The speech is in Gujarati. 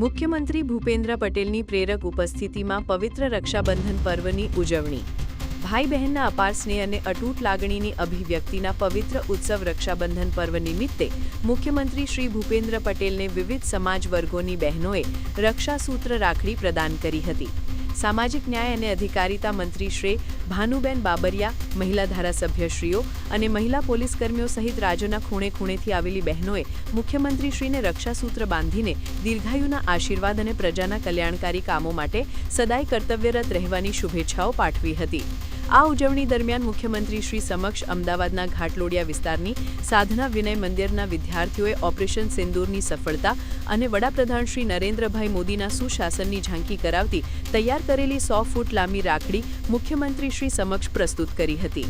મુખ્યમંત્રી ભૂપેન્દ્ર પટેલની પ્રેરક ઉપસ્થિતિમાં પવિત્ર રક્ષાબંધન પર્વની ઉજવણી. ભાઈ બહેનના અપાર સ્નેહ અને અતૂટ લાગણીની અભિવ્યક્તિના પવિત્ર ઉત્સવ રક્ષાબંધન પર્વ નિમિત્તે મુખ્યમંત્રી શ્રી ભૂપેન્દ્ર પટેલને વિવિધ સમાજ વર્ગોની બહેનોએ રક્ષાસૂત્ર રાખડી પ્રદાન કરી હતી. સામાજિક ન્યાય અને અધિકારિતા મંત્રી શ્રી ભાનુબેન બાબરિયા, મહિલા ધારાસભ્યશ્રીઓ અને મહિલા પોલીસકર્મીઓ સહિત રાજ્યના ખૂણે ખૂણેથી આવેલી બહેનોએ મુખ્યમંત્રીશ્રીને રક્ષાસૂત્ર બાંધીને દીર્ઘાયુના આશીર્વાદ અને પ્રજાના કલ્યાણકારી કામો માટે સદાય કર્તવ્યરત રહેવાની શુભેચ્છાઓ પાઠવી હતી. આ ઉજવણી દરમિયાન મુખ્યમંત્રીશ્રી સમક્ષ અમદાવાદના ઘાટલોડિયા વિસ્તારની સાધના વિનય મંદિરના વિદ્યાર્થીઓએ ઓપરેશન સિંદૂરની સફળતા અને વડાપ્રધાન શ્રી નરેન્દ્રભાઈ મોદીના સુશાસનની ઝાંખી કરાવતી તૈયાર કરેલી 100 ફૂટ લાંબી રાખડી મુખ્યમંત્રીશ્રી સમક્ષ પ્રસ્તુત કરી હતી.